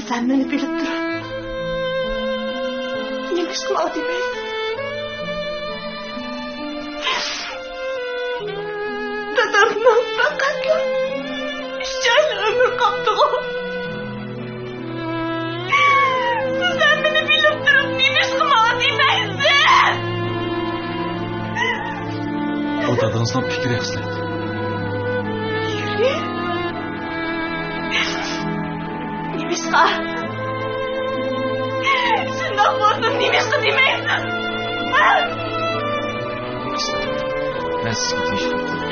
Sen beni bilip durun. Neymiş kulağı demeyin. Dadamdan fakatla 3 aylık ömür kaptı o. Sen beni bilip durun. Neymiş kulağı demeyin. O dadınızdan fikir yaxsılaydı. Yürü. Neymişka? Şundan bozdun neymişka demeysin. Ben sizga tinchlik qo'ydim.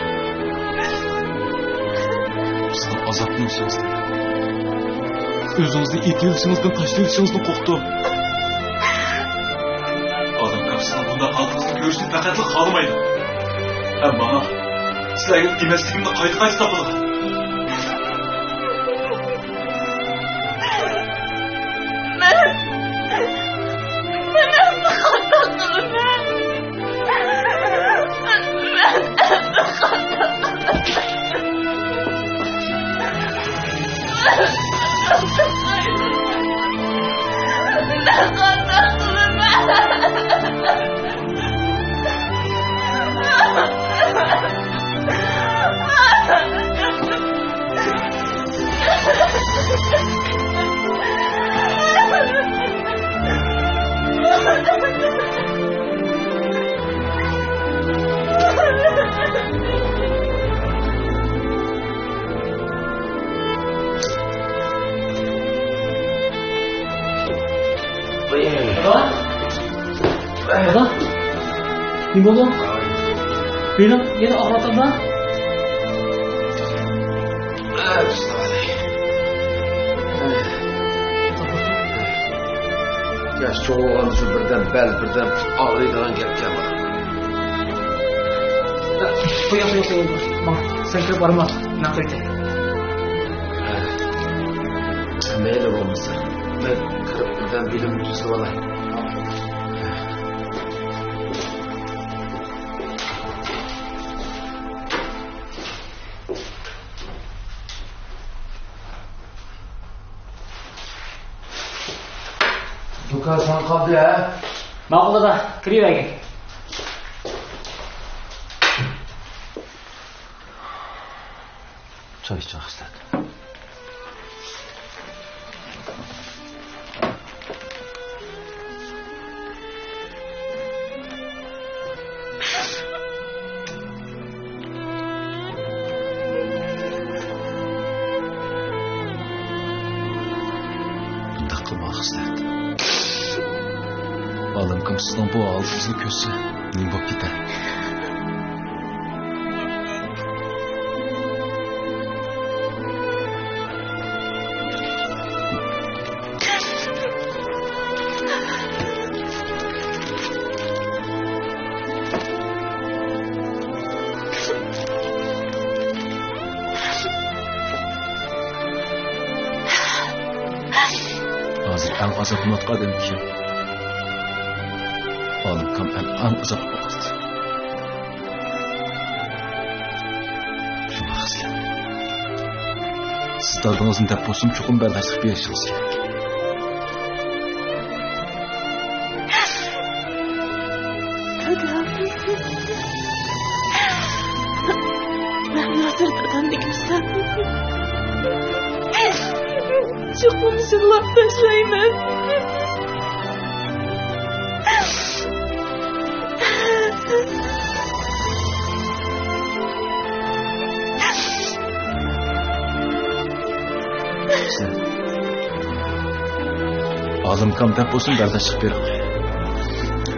Sizni azoblaysizlar. O'zingizni etilishingizdan tashlayishingizni qo'rqdim. Odam kapsidan bunday xalqingizni ko'rishni faqat xohlamaydi. Ammo sizlarga emasligimni qayta topiladi. Baba? Ne oldu? Benim yine ağladım lan. Yaş çoğu olan şu birden bel, birden ağrıydıran gepken var. Koyun. Bak, sen kırıp varma. Ne yapayım? Meyli olmasa. Ben kırıp birden bilim tutsa olayım. Duka sen kaldı ya. Mağla da kırıvergin. Çay içecek istedim. Takılmak istedim. Balım kımsızdan bu ağzınızı köse. Ne bak gider. Hazır en azap notqadım ki. Balım kam en azap notqadı. Şunu xisler. Siz dardınızın dep bolsun çoxum bərdaşlıq berişiniz kerak. Ben hazır dadamda kimsem. Çoxum şırlap taşlayman. Ağzım kam dep bolsun bərdaşlıq berin.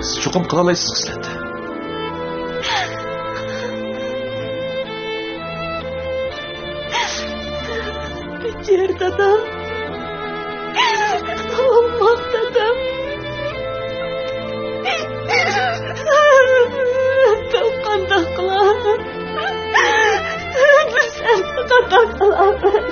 Siz çoxum qıla alaysız xislet. Yer dadam. Olmaz dadam. Qanday qilaman? Biz seni qanday qilaman?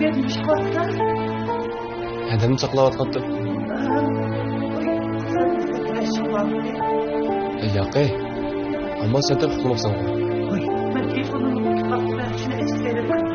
berdim chiqyapsan. Adamni saqlayotdi. Yo'q. Ammo sen de uxlamoqsan. Voy, men telefonimni qilib shuni eslayverdim.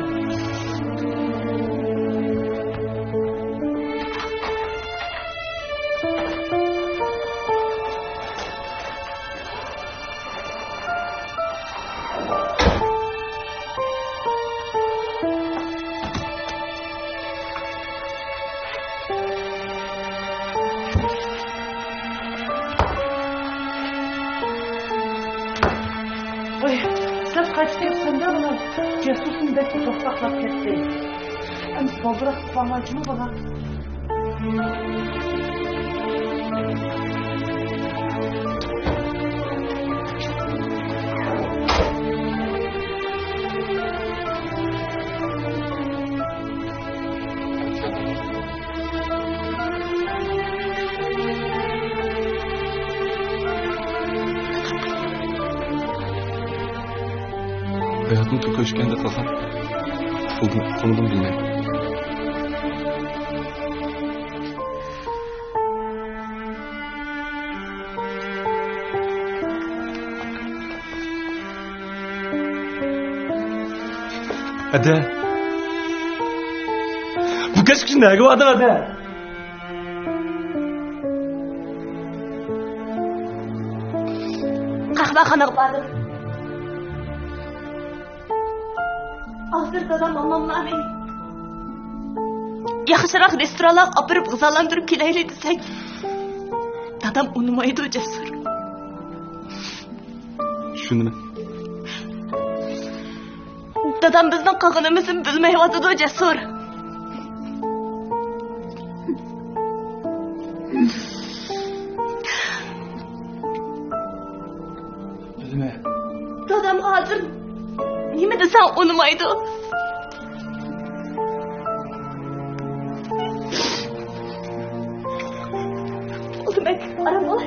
Sen kaç diyorsun da bana cesursun belki topraklap ketti. Hem bırak bağlacımı bana. Hayatım to'kashganda faqat qildim bilmayman. Ada. Bu kaç nega vada ada? Qahvaxonaga bordim. Hozir dadam mamamlarni yaxshiroq restoranlarga olib borib g'izolantirib kelaylik desak, dadam unmaydi Jasur. Tushundimi? Dadam bizning qilganimizni bilmayotdi Jasur. Nima? Dadam hozir nima desam unmaydi. Demek aram ol.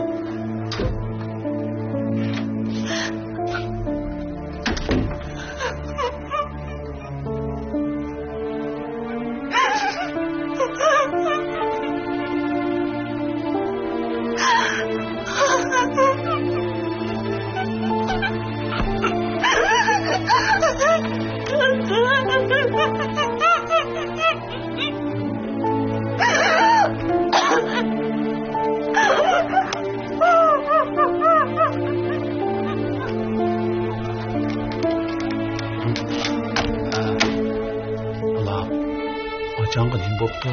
Canqa nim bo'pti.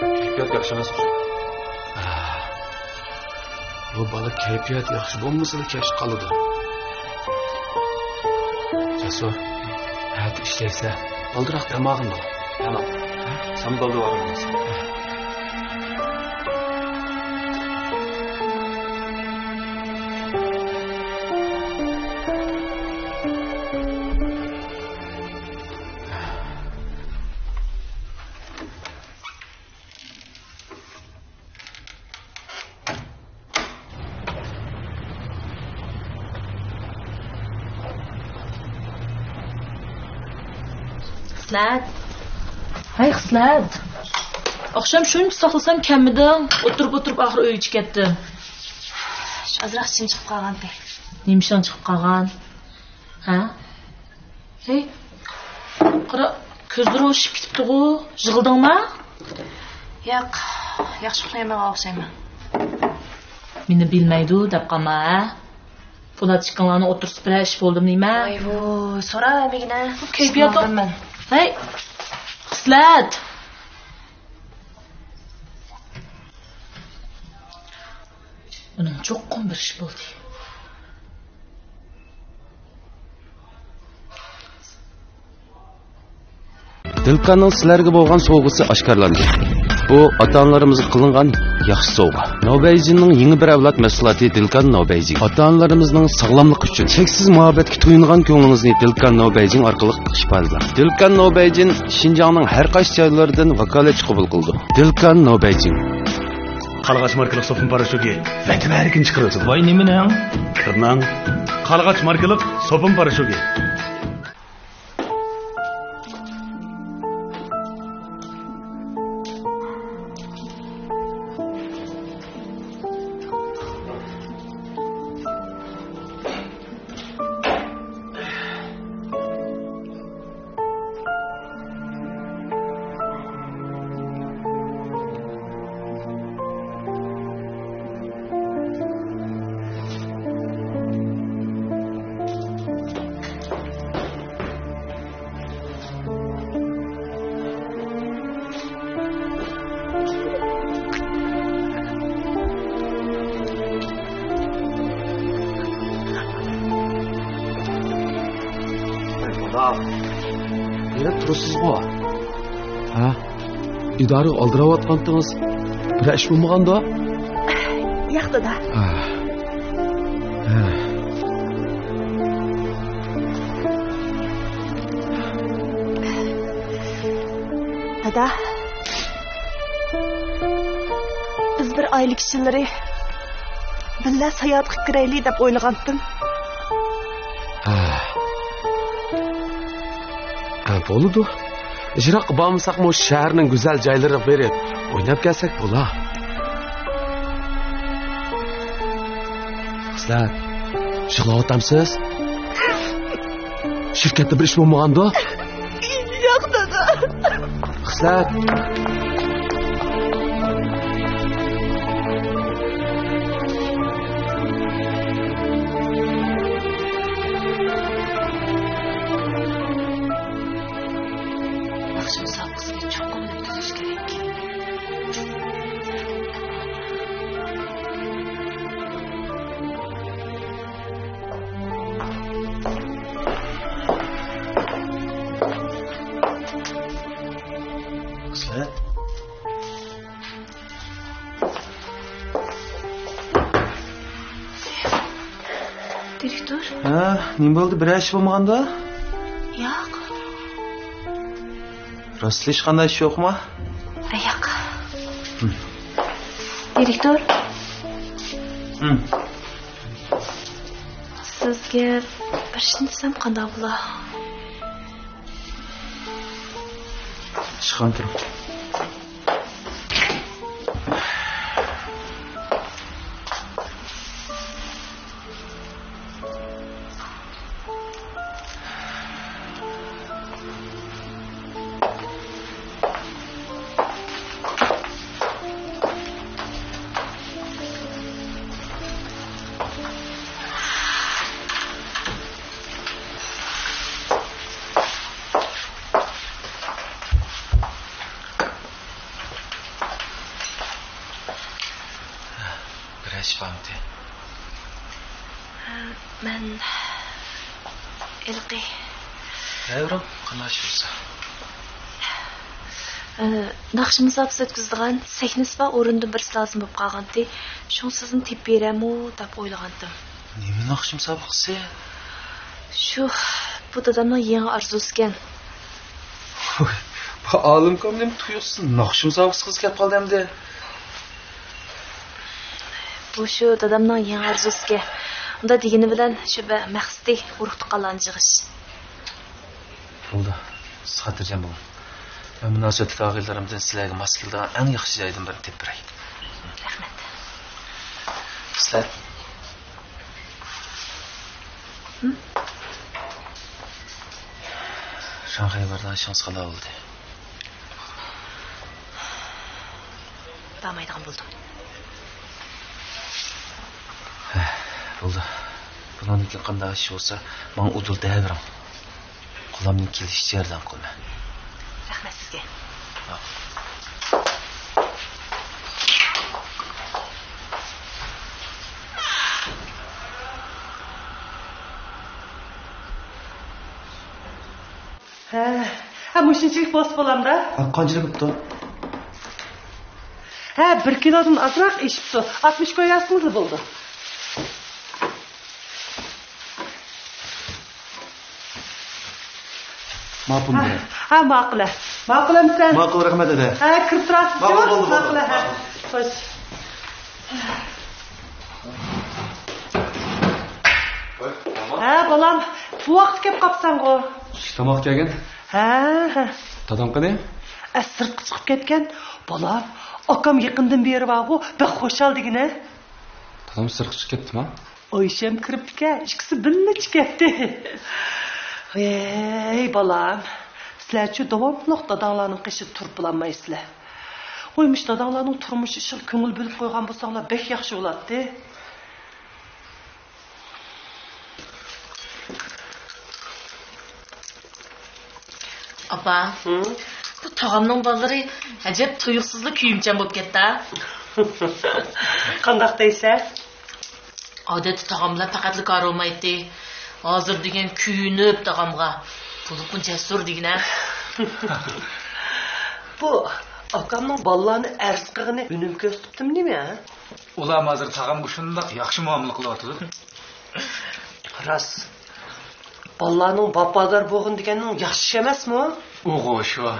Kayfiyat yaxshi emas. Bu bola kayfiyat yaxshi bo'lmasa kesh qoladi. Jasur, hayat ishlaysa, oldiroq tamog'ini ol. Tamam. Sen bo'ldi o'rimiz. Xislat. Hay Xislat. Akşam shuncha saqlasam kamida o'tirib oxir uyiga ketdi. Ozroq sin chiqib qolgandi. Nimishdan chiqib qolgan? Ha? Hey. Qara, ko'zlari o'shib ketibdi-ku. Yig'ildingmi? Yo'q, yaxshi uxlayman o'xshayman. Meni bilmaydi deb qolma. Po'lat chiqqanlarni o'tirib bilan ish bo'ldimi nima? Voy, so'ramagina. Kayfiyat yo'qman. Hey. Xislat. Uning cho'qqin bir ish bo'ldi. Dilkanning sizlarga bo'lgan sovg'isi oshkorlandi. Bu ota-onalarimizga qilingan yaxshi sovg'a. Nobeyjinning yangi bir avlod mahsuloti Dilkan Nobeyjin. Ota-onalarimizning sog'lomligi uchun cheksiz muhabbatga to'yingan ko'nglingizni Dilkan Nobeyjin orqali ifodalang. Dilkan Nobeyjin Xinjiangning har qaysi joylaridan vakolatchi qabul qildi. Dilkan Nobeyjin. Qalğaç markalı sopun paraşütü vətən erkin çıxırdı. Voy nimaning? Qırnan Qalğaç markalı sopun paraşütü. Nere tursiz bu? Ha? İdari aldıravatqandınız. Bir iş bulmaganda? Yo'q, dada. Ha. Dada. Biz bir oylik ishilari billa sayohatga kiraylik deb o'ylagandim. Bo'ldi. Ijroq bo'lmasaqmi shaharning go'zal joylariga berib o'ynab kelsak bo'la. Qizlar, yig'layapsiz? Shirkatda bir ish bo'lmaganda? Yo'q, dada. Qizlar. Yaxshi musobaqasiga cho'qim o'tkazish kerak. Qizlar. Direktor? Nima bo'ldi? Bir ish bo'lmaganda? Yo'q. Rostli hech qanday ish yo'qmi? Yo'q. Direktor? Sizga bir ishni desam qanday bo'lar? Chiqan turib. ish bormi? Men ilqi. Yavrum, qanday ish bo'lsa? Naqsh musobaqasi o'tkazdigan sahnasi va o'rindan birisi lozim bo'lib qolgandi. Shuni sizni tep beramu deb o'ylagandim. Nima naqsh musobaqasi? Shu bu dadamning yangi orzusi ekan. Bu olimkom nima tuyuqsiz? Naqsh musobaqasi kelib qoldi endi. Bu shu dadamning yangi orzusiga. Unda degani bilan shu maqsadi urug' tuqqanlarni yig'ish. Bo'ldi. Siz xotirjam bo'ling. Ben münasebet tağirlerimden sizlerge mas keldiğin en yaxşı joydan birini tep beray. Rahmat. Sizler. Şanxay'a bardan şans qala oldu. Barmaydigan bo'ldim. Bo'ldi. Bundan keyin qanday ish bo'lsa, men udul deyavering. Qo'limdan kelishicha yordam qilma. Rahmat sizga. Ha, muşinchilik bosib bo'lamda? Qancha bo'pti? Ha, 1 kilodan azroq ishibdi. 60 qo'yasizmi bo'ldi. Ma'qul bo'lar. Ha, ma'qul. Ma'qulmisan? Ma'qul, rahmat edi. Ha, kirib turasizmi? Ma'qul. Ha. Xo'sh. Ha, bolam, bu vaqt kelib qopsan-ku. Tamoq kelgan. Ha. Dadam qani? Sirtqa chiqib ketgan. Bolam, akam yaqindan beri bor-ku, bir xo'shal degine. Dadam sirtqa chiqib ketdimi? Oysham kiribdi-ku, ikkisi birga ketdi. Ey balam, sizlarchi davomliq dadanglarning qishib turib bilolmaysizlar. Qo'ymish dadanglarning turmushi uchun ko'ngil bo'lib qo'ygan bo'lsanglar bek yaxshi bo'ladi. Apa, bu tağamның balları acaba tuyuqsızlı kuyumcan bo'lib ketdi. Qandaq deysan? Odatda tağamlar faqatli kar olmaydi. Hozir degan kuyunib tağamga. Bulup'un cesur degine. Bu akamның балаларны әрс қылғаны үнім көз тұптым неме? Ulam hazır tağam kuşunda yaxşı muamele kılıvatıdı. Рас. Балаларның бападар болғын дегеннің yaxşı емес mi? Oğu şu.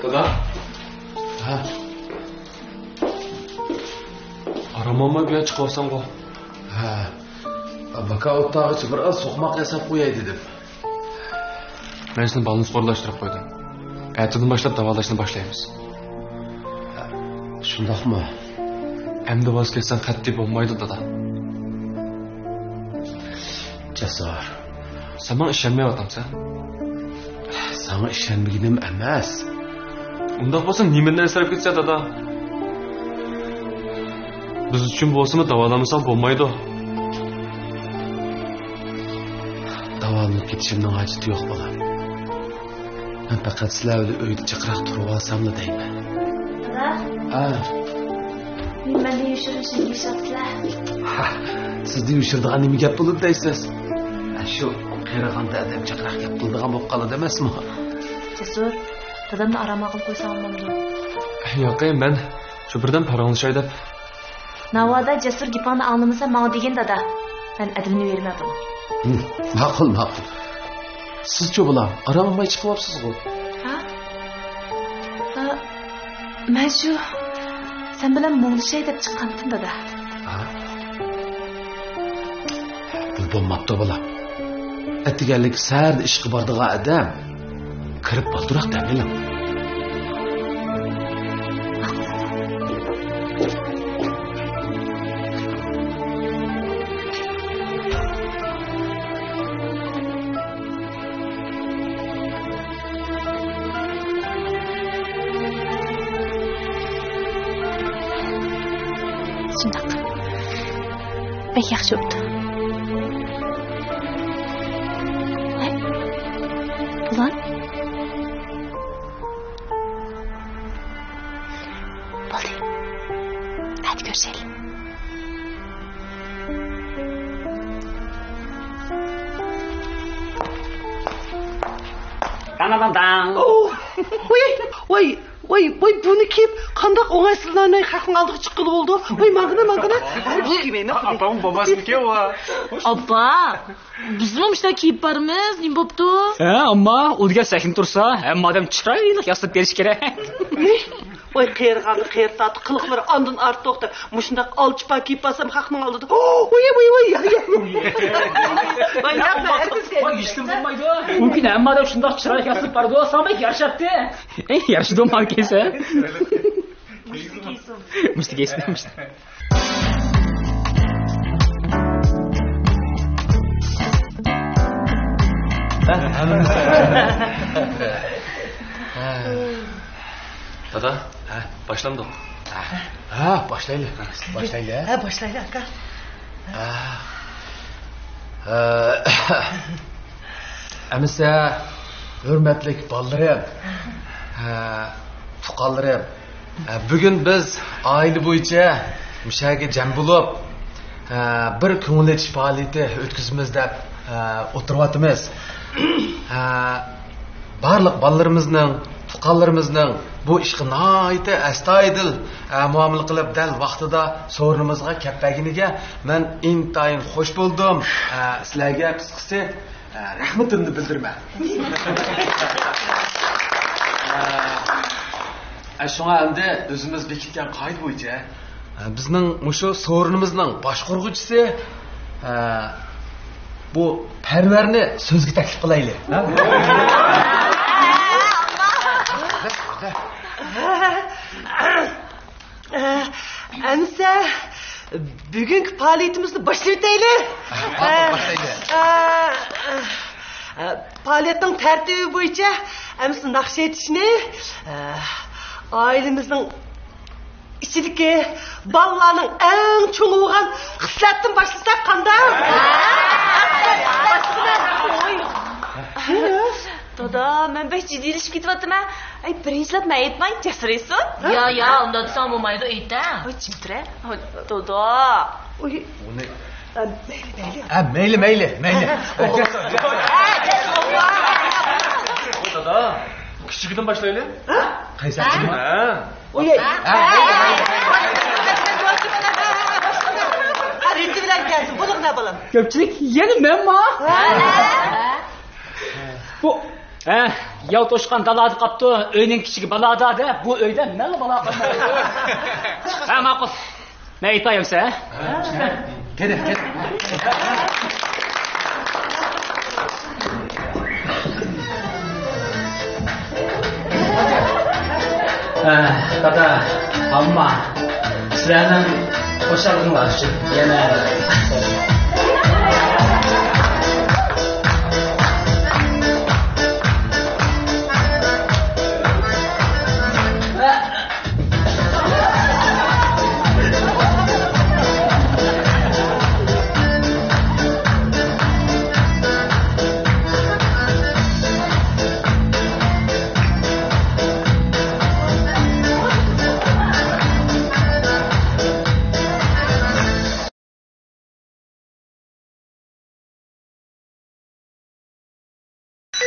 Dada? Ha? Aramama güya çıkıyorsan o. Ha. Baka ottağıcı biraz soğumak hesap koyay dedim. Ben seni balını sporlaştırıp koydum. Erteden başlayıp davalaşını başlayımız. Şundak mı? Hem de vazgeçsen katli olmaydı dada. Cesur. Sen bana işlenmeye adamsın. Sana işlenmeginim emas. Undaq bolsa nimenden esirip ketsa dada. Biz üçün bolsa davalanmasam bolmaydı. Davalanıp ketişimden acıtı yok bolam. Ben faqat sizlarni uyda chiqroq turib olsamla deyman. Dada? Ha. Menda yurishishni yashapsizlar. Ha. Sizni yushirdigan nima gap bo'lib deysiz? Shu qirg'anda adam chiqroq gap qildigan bo'lib qoladi emasmi? Cesur, dadamni arama qilib qo'ysam bo'lmaydi. Yo'q, men shu birdan paranglashay deb. Navoda Cesur gapini anglamasa menga degan dada. Men adilni bermadim. Ma'qul, ma'qul. Siz-chi bular aramamay chiqyapsiz-ku. Ha? Men shu sen bilan muңlashay deb chiqqandim dada. Ha? Bu bo'lmabdi bular. Atiganlik sarda ishqi bordigan odam kirib boldiroq damilam. Shundoq. Bek yaxshi o'tdi. Ulan? Bo'ldi. Hadi görüşelim. Oy, bunu kiyip qandaq oңайсызланай хақның алдыға çıqqılı oldu. Oy, mağına. Her bir giymeyim. Apamın babası ki o. Abba, bizim işte kiyip barımız, ne boptu? Ama o'ziga sakin tursa, hamma odam chiroyli yasab berish kerak. Oy, qiyirğanı, qiyirtatı, qılıqları andın arttoqda. Muşundaq alçıpa kiyip basam haqның aldыda. Oy. Oy, yapma, herkes Oy, iştim bulmaydı. Mümkün hamma odam shundoq chiroyli yasab bardi, samay yarashatdi. Yarashdi olmay kelsa. Mushti kiysin. Dada, başlandı. Ha, başlaylı. Ha, başlaylı aka. Əmisə, hürmetlik ballarım, tuqallarım. Bugün biz aile boyunca müşahede cem bulup bir köngül etiş faaliyeti ötküzümüz dep oturvatımız. Barlıq ballarımızның, tuqallarımızның bu işqi naiti astoydil muomala qilib dal vaqtida so'rinimizga kelganligiga men intayin xush bo'ldim. Sizlarga qisqasi rahmatimni bildirman. Shunga endi o'zimiz bekitgan qoida bo'yicha bizning mushu so'rinimizning boshqaruvchisi bu Parvarni so'zga taklif qilaylik. Әмсә, бүгінгі фаалиетімізді başlayalım. Faaliyetning tartibi bo'yicha әмсі naqsh etishni ailemizning ichidagi bolalarning eng cho'ng bo'lgan xislatdan boshlasak qanday? Dada, men bek jiddiyleşib ketyapman. bir izlab men aytmay jasiraysan. Ya, unda desam bo'lmaydi, ayta. Jimtira. Dodo. Mayli. Dodo. Kichigidan boshlaylik. Qaysi kichigi? Birinchi bilan kelsin. Buning ne bilan? Ko'pchilik yana menmi? Bu yov to'shqan dalada qapti, uyning kichigi balada de, bu uyda nima balo qilmaydi. Ma'qul. Men aytayimsa, Kede. Dada, amma sizlarning qo'shag'inglar uchun yana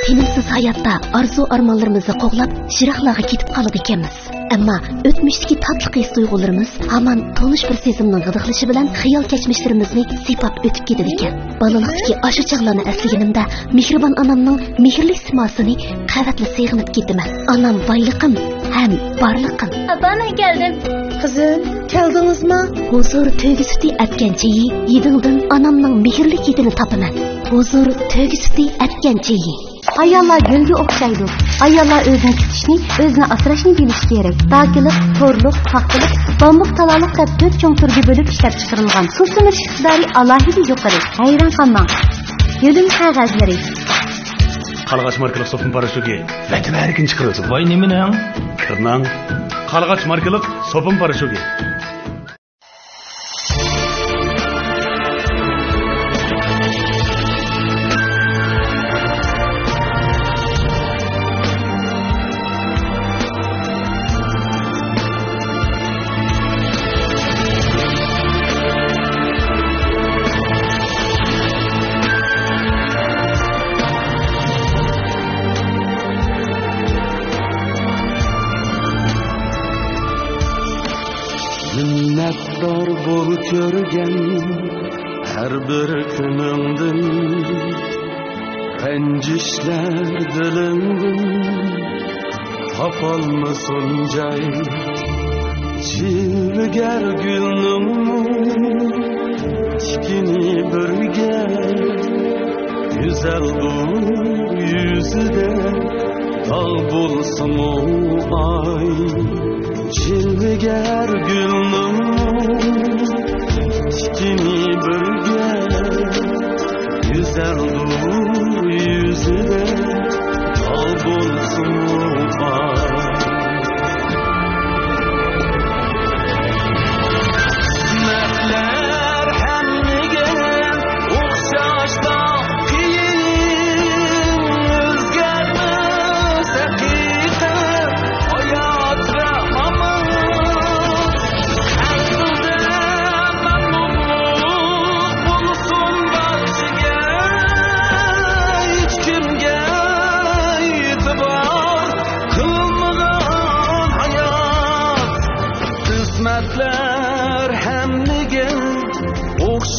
Tinimsiz hayotda arzu-armonlarimizni qo'g'lab, shiroqlarga ketib qoladi ekanmiz. Ammo o'tmishdagi tatli his-tuyg'ularimiz hamon tonish bir sezimning g'idiqlishi bilan xayol kechmishlarimizni sipab o'tib ketadi ekan. Bolalikdagi ashu chaqlarni eslaganimda mehribon onamning mehrli simasini qavatli seg'inib ketaman. Onam boyliqim ham borliqim. Abana geldim. Kızım, keldingizmi? Huzur tövgü sütü etken çeyi, yedingdan anamның mehrli ketini tapaman. Huzur tövgü sütü etken çeyi. Ayollar gölge o'xshaydi. Ayollar o'zini tutishni, o'zini asrashni bilishi kerak. Dakilik, to'rliq, paxtalik, bambuq talaliq deb 4 cho'ng turga bo'lib ishlab chiqarilgan. Suvsinish iqtidori alohida yuqori. Hayron qolmang. Yo'lim qog'ozlari. Qalğaç markalık sopun paraşütü vətib erkin çıxırılsın. Vay neminang? Kırnan. Qalğaç markalık sopun paraşütü. Minnettar bol körgen her bir günündün, rencişler dilindin, tapalmısın cay, çilger gülnüm, tikini bürge, güzel bu yüzüde, dal bulsun o ay. Çilger gülnüm tikini bölge güzel dur yüzüne al bulsun Mertler hemmige uğşaşta kiyin özgermez hakika hayat ve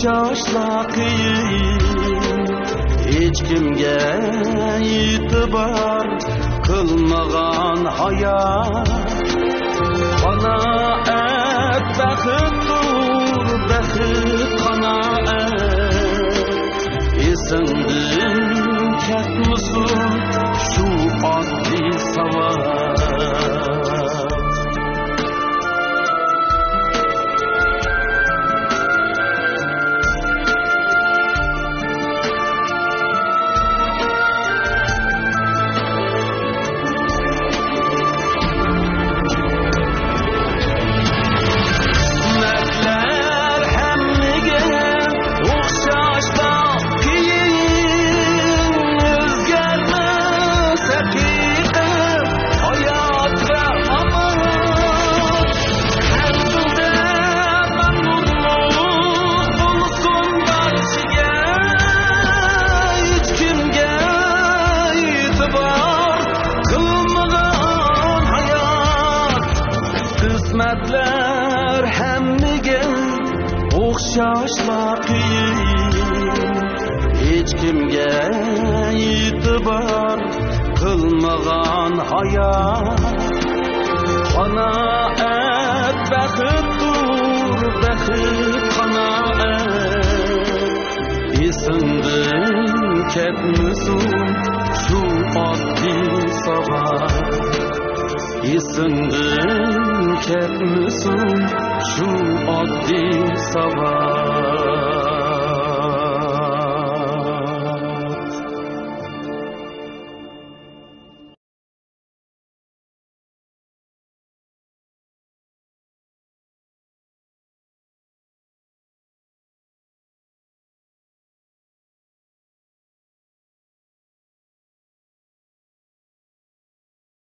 Şaşla kıyın hiç kimge itibar kılmagan hayat bana et bakıttır bakıt kanaat esindin ketmisin şu adli savat Özger o'xshashlar qiyin hech kimga e'tibor qilmagan hayot qanoat baxtdir baxt qanoat esimdan ketmasin shu oddiy sabah esimdan ketmasin shu oddiy sabah